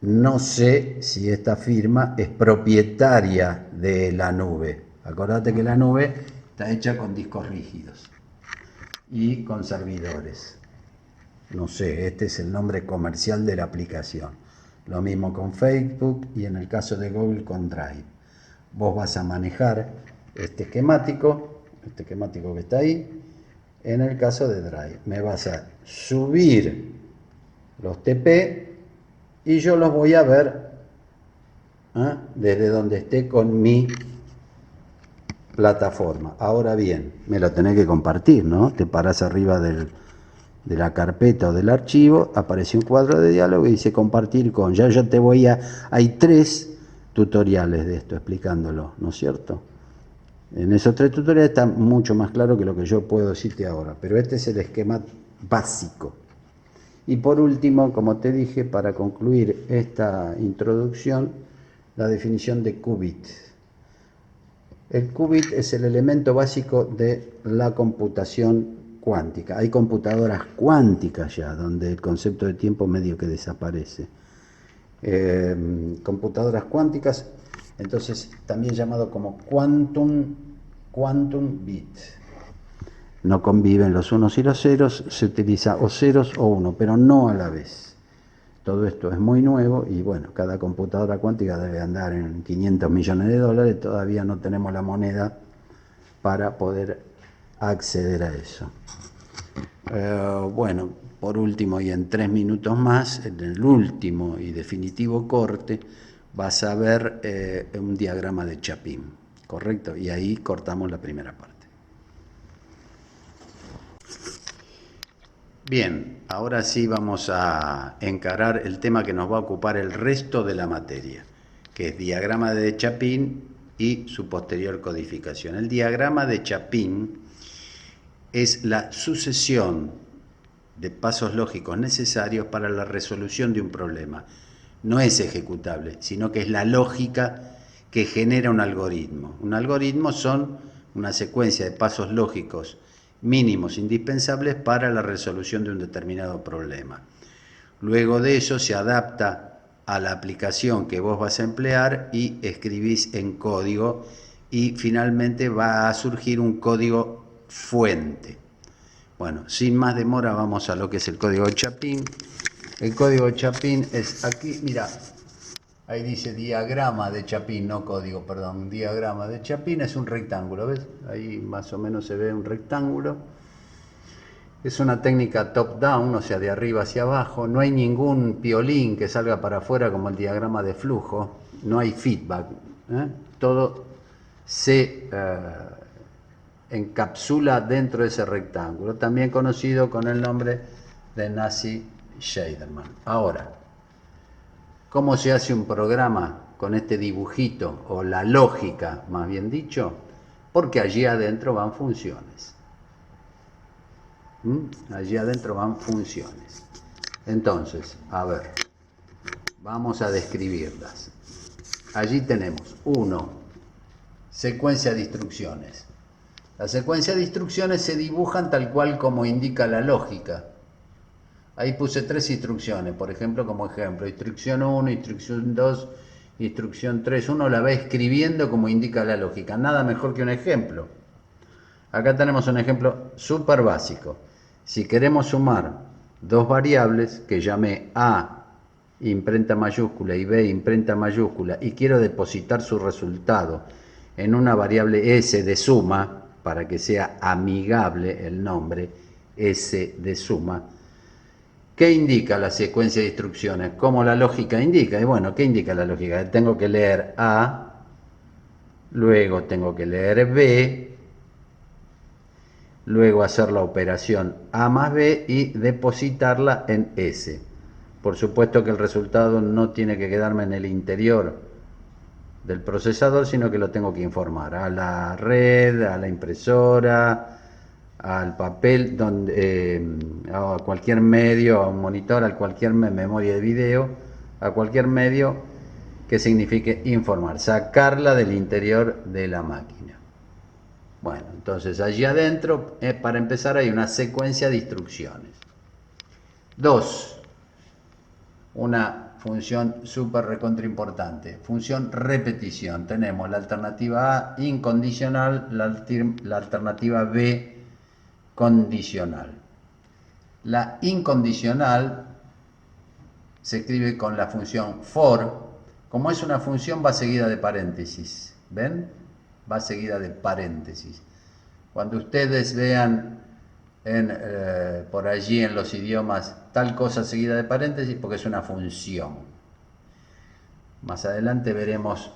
No sé si esta firma es propietaria de la nube. Acordate que la nube está hecha con discos rígidos y con servidores. No sé, este es el nombre comercial de la aplicación. Lo mismo con Facebook y en el caso de Google con Drive. Vos vas a manejar este esquemático que está ahí. En el caso de Drive, me vas a subir los TP y yo los voy a ver desde donde esté con mi plataforma. Ahora bien, me lo tenés que compartir, ¿no? Te parás arriba de la carpeta o del archivo, aparece un cuadro de diálogo y dice compartir con. Ya yo te voy a... Hay 3 tutoriales de esto explicándolo, ¿no es cierto? En esos 3 tutoriales está mucho más claro que lo que yo puedo decirte ahora, pero este es el esquema básico. Y por último, como te dije, para concluir esta introducción, la definición de qubit. El qubit es el elemento básico de la computación cuántica. Hay computadoras cuánticas ya, donde el concepto de tiempo medio que desaparece. Computadoras cuánticas, entonces también llamado como quantum bit. No conviven los unos y los ceros, se utiliza o ceros o uno, pero no a la vez. Todo esto es muy nuevo y bueno, cada computadora cuántica debe andar en 500 millones de dólares, todavía no tenemos la moneda para poder acceder a eso. Bueno, por último y en 3 minutos más, en el último y definitivo corte, vas a ver un diagrama de Chapin, ¿correcto? Y ahí cortamos la primera parte. Bien, ahora sí vamos a encarar el tema que nos va a ocupar el resto de la materia, que es diagrama de Chapin y su posterior codificación. El diagrama de Chapin es la sucesión de pasos lógicos necesarios para la resolución de un problema. No es ejecutable, sino que es la lógica que genera un algoritmo. Un algoritmo son una secuencia de pasos lógicos mínimos indispensables para la resolución de un determinado problema. Luego de eso se adapta a la aplicación que vos vas a emplear y escribís en código y finalmente va a surgir un código fuente. Bueno, sin más demora vamos a lo que es el código Chapin. El código Chapin es aquí, mira, ahí dice diagrama de Chapin, no código, perdón. Diagrama de Chapin es un rectángulo, ¿ves? Ahí más o menos se ve un rectángulo. Es una técnica top-down, o sea, de arriba hacia abajo. No hay ningún piolín que salga para afuera como el diagrama de flujo. No hay feedback. Todo se encapsula dentro de ese rectángulo, también conocido con el nombre de Nash-Scheidemann. Ahora, ¿cómo se hace un programa con este dibujito, o la lógica, más bien dicho? Porque allí adentro van funciones. Allí adentro van funciones. Entonces, a ver, vamos a describirlas. Allí tenemos 1, secuencia de instrucciones. Las secuencias de instrucciones se dibujan tal cual como indica la lógica. Ahí puse 3 instrucciones, por ejemplo, como ejemplo. Instrucción 1, instrucción 2, instrucción 3. Uno la va escribiendo como indica la lógica. Nada mejor que un ejemplo. Acá tenemos un ejemplo súper básico. Si queremos sumar 2 variables que llamé A imprenta mayúscula y B imprenta mayúscula y quiero depositar su resultado en una variable S de suma, para que sea amigable el nombre, S de suma, ¿qué indica la secuencia de instrucciones? ¿Cómo la lógica indica? Y bueno, ¿qué indica la lógica? Tengo que leer A, luego tengo que leer B, luego hacer la operación A más B y depositarla en S. Por supuesto que el resultado no tiene que quedarme en el interior del procesador, sino que lo tengo que informar a la red, a la impresora, al papel, a cualquier medio, a un monitor, a cualquier memoria de video, a cualquier medio que signifique informar, sacarla del interior de la máquina. Bueno, entonces allí adentro, para empezar, hay una secuencia de instrucciones. 2. Una función súper recontra importante, función repetición. Tenemos la alternativa A, incondicional, la alternativa B, condicional. La incondicional se escribe con la función for. Como es una función, va seguida de paréntesis. ¿Ven? Va seguida de paréntesis. Cuando ustedes vean por allí en los idiomas tal cosa seguida de paréntesis, porque es una función. Más adelante veremos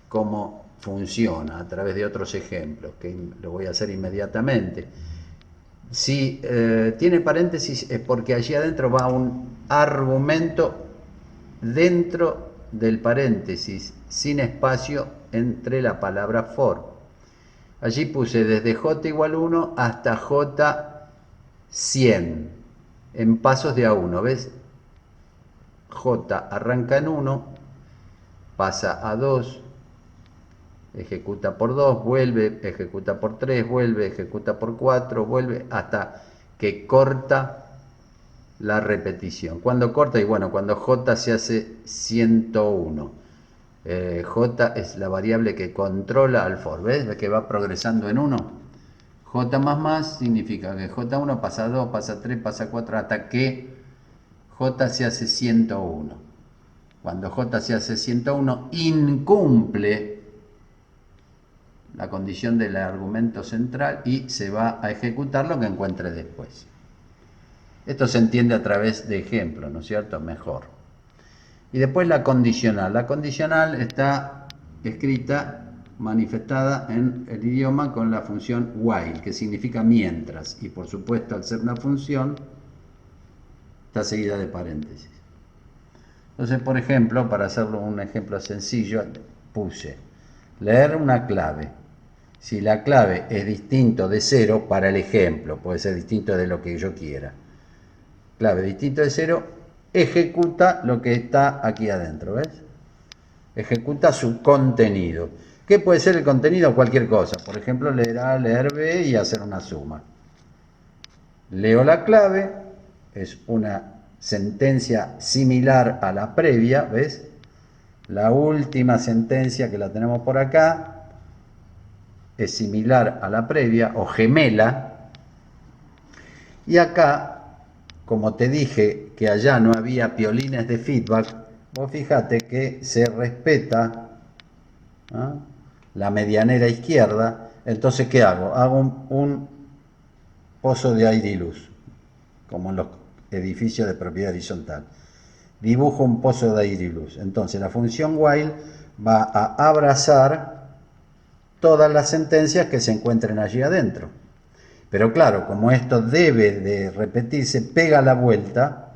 cómo funciona a través de otros ejemplos, que lo voy a hacer inmediatamente. Si tiene paréntesis es porque allí adentro va un argumento dentro del paréntesis, sin espacio entre la palabra for. Allí puse desde j igual 1 hasta j 100, en pasos de a 1, ¿ves? J arranca en 1, pasa a 2, ejecuta por 2, vuelve, ejecuta por 3, vuelve, ejecuta por 4, vuelve, hasta que corta la repetición. ¿Cuándo corta? Y bueno, cuando j se hace 101. J es la variable que controla al for, ¿ves? Que va progresando en 1. J++ significa que J1 pasa a 2, pasa a 3, pasa a 4, hasta que J se hace 101. Cuando J se hace 101, incumple la condición del argumento central y se va a ejecutar lo que encuentre después. Esto se entiende a través de ejemplos, ¿no es cierto? Mejor. Y después la condicional. La condicional está escrita, manifestada en el idioma con la función while, que significa mientras. Y por supuesto, al ser una función, está seguida de paréntesis. Entonces, por ejemplo, para hacerlo un ejemplo sencillo, puse leer una clave. Si la clave es distinto de 0, para el ejemplo, puede ser distinto de lo que yo quiera. Clave distinto de 0, ejecuta lo que está aquí adentro, ¿ves? Ejecuta su contenido. ¿Qué puede ser el contenido? Cualquier cosa. Por ejemplo, leer A, leer B y hacer una suma. Leo la clave, es una sentencia similar a la previa, ¿ves? La última sentencia que la tenemos por acá es similar a la previa o gemela. Y acá, como te dije que allá no había piolines de feedback, vos fíjate que se respeta, ¿no?, la medianera izquierda. Entonces, ¿qué hago? Hago un pozo de aire y luz, como en los edificios de propiedad horizontal. Dibujo un pozo de aire y luz. Entonces, la función while va a abrazar todas las sentencias que se encuentren allí adentro. Pero claro, como esto debe de repetirse, pega la vuelta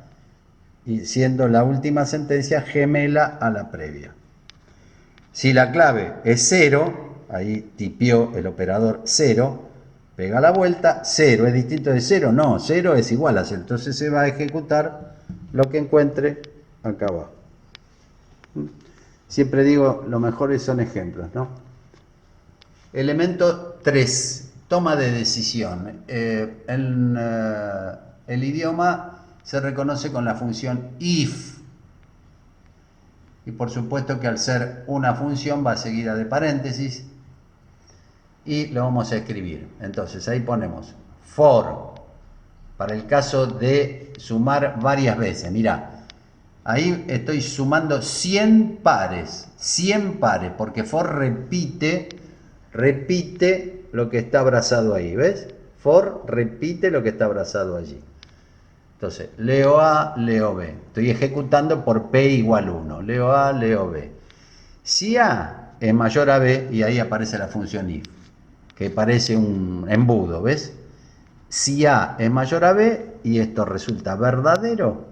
y siendo la última sentencia gemela a la previa. Si la clave es 0, ahí tipió el operador 0, pega la vuelta, 0 es distinto de 0, no, 0 es igual a 0, entonces se va a ejecutar lo que encuentre acá abajo. Siempre digo, lo mejor son ejemplos, ¿no? Elemento 3, toma de decisión. El idioma se reconoce con la función if. Y por supuesto que al ser una función va seguida de paréntesis. Y lo vamos a escribir. Entonces ahí ponemos for. Para el caso de sumar varias veces. Mirá, ahí estoy sumando 100 pares. 100 pares, porque for repite lo que está abrazado ahí, ¿ves? For repite lo que está abrazado allí. Entonces, leo A, leo B. Estoy ejecutando por P igual 1. Leo A, leo B. Si A es mayor a B, y ahí aparece la función if, que parece un embudo, ¿ves? Si A es mayor a B, y esto resulta verdadero,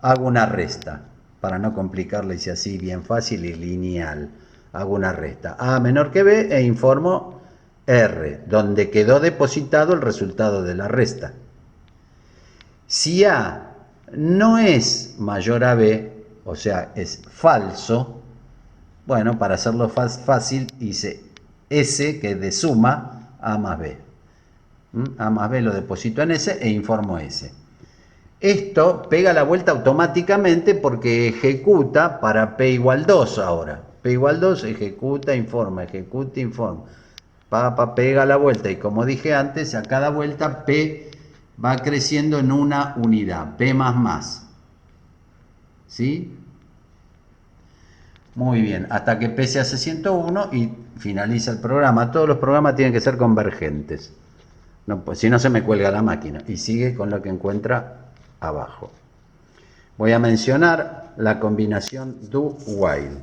hago una resta. Para no complicarle, hice así bien fácil y lineal. Hago una resta. A menor que B e informo R, donde quedó depositado el resultado de la resta. Si A no es mayor a B, o sea, es falso, bueno, para hacerlo fácil hice S, que es de suma, A más B. A más B lo deposito en S e informo S. Esto pega la vuelta automáticamente porque ejecuta para P igual 2 ahora. P igual 2 ejecuta, informa, pega la vuelta, y como dije antes, a cada vuelta P va creciendo en una unidad, P más. ¿Sí? Muy bien, hasta que P se hace 101 y finaliza el programa. Todos los programas tienen que ser convergentes. No, pues, si no se me cuelga la máquina. Y sigue con lo que encuentra abajo. Voy a mencionar la combinación do-while.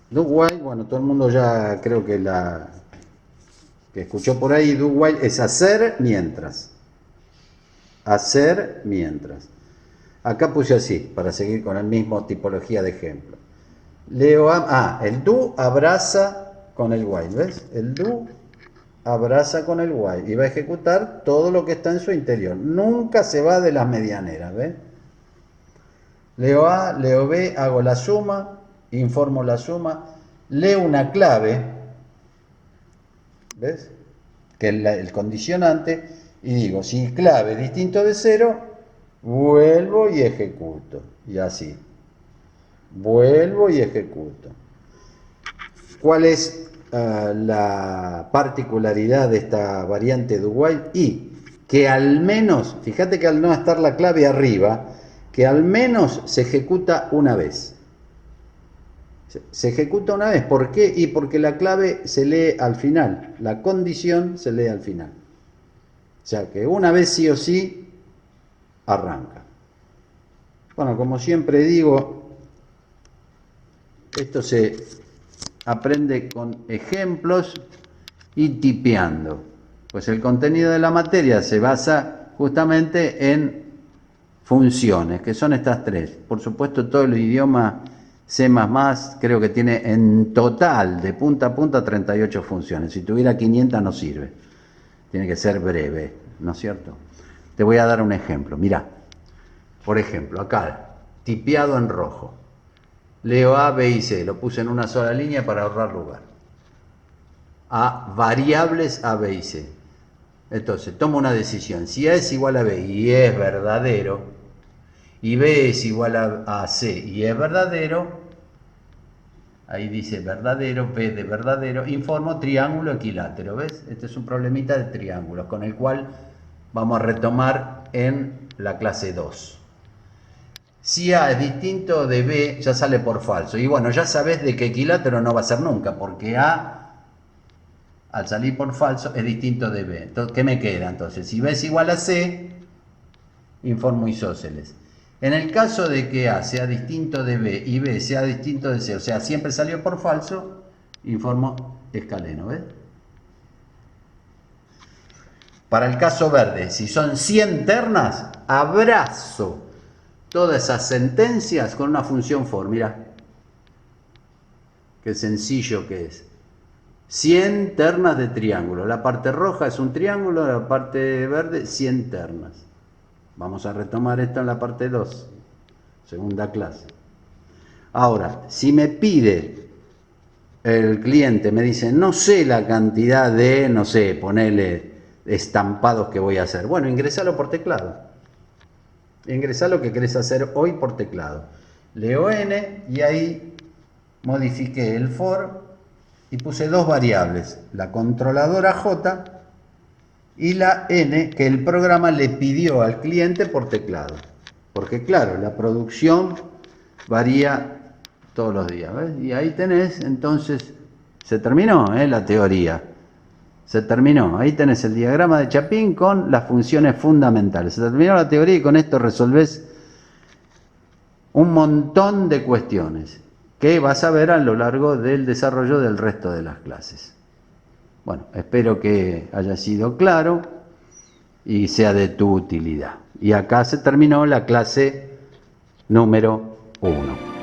Do-while, bueno, todo el mundo ya creo que escuchó por ahí. Do-while es hacer mientras. Hacer mientras. Acá puse así, para seguir con la misma tipología de ejemplo. El do abraza con el while, ¿ves? El do abraza con el while y va a ejecutar todo lo que está en su interior. Nunca se va de las medianeras, ¿ves? Leo A, leo B, hago la suma, informo la suma, leo una clave, ¿ves? Que es el condicionante, y digo, si clave es distinto de 0, vuelvo y ejecuto, y así. Vuelvo y ejecuto. ¿Cuál es la particularidad de esta variante do while? Y que al menos, fíjate que al no estar la clave arriba, que al menos se ejecuta una vez. Se ejecuta una vez. ¿Por qué? Y porque la clave se lee al final. La condición se lee al final. O sea que una vez sí o sí arranca. Bueno, como siempre digo, esto se aprende con ejemplos y tipeando. Pues el contenido de la materia se basa justamente en funciones, que son estas tres. Por supuesto, todo el idioma C++ creo que tiene en total, de punta a punta, 38 funciones. Si tuviera 500 no sirve. Tiene que ser breve, ¿no es cierto? Te voy a dar un ejemplo. Mirá, por ejemplo, acá, tipeado en rojo. Leo A, B y C, lo puse en una sola línea para ahorrar lugar. A variables A, B y C. Entonces, tomo una decisión. Si A es igual a B y es verdadero, y B es igual a C y es verdadero, ahí dice verdadero, B de verdadero, informo triángulo equilátero, ¿ves? Este es un problemita de triángulos, con el cual vamos a retomar en la clase 2. Si A es distinto de B, ya sale por falso. Y bueno, ya sabes de que equilátero no va a ser nunca, porque A, al salir por falso, es distinto de B. Entonces, ¿qué me queda entonces? Si B es igual a C, informo isósceles. En el caso de que A sea distinto de B y B sea distinto de C, o sea, siempre salió por falso, informo escaleno, ¿ves? Para el caso verde, si son 100 ternas, abrazo todas esas sentencias con una función for. Mira, qué sencillo que es. 100 ternas de triángulo. La parte roja es un triángulo, la parte verde 100 ternas. Vamos a retomar esto en la parte 2, segunda clase. Ahora, si me pide el cliente, me dice, no sé la cantidad de, no sé, ponerle estampados que voy a hacer. Bueno, ingresalo por teclado. Ingresá lo que querés hacer hoy por teclado. Leo N y ahí modifiqué el for y puse dos variables, la controladora J y la N que el programa le pidió al cliente por teclado. Porque claro, la producción varía todos los días, ¿ves? Y ahí tenés, entonces, se terminó la teoría. Se terminó. Ahí tenés el diagrama de Chapin con las funciones fundamentales. Se terminó la teoría y con esto resolvés un montón de cuestiones que vas a ver a lo largo del desarrollo del resto de las clases. Bueno, espero que haya sido claro y sea de tu utilidad. Y acá se terminó la clase número 1.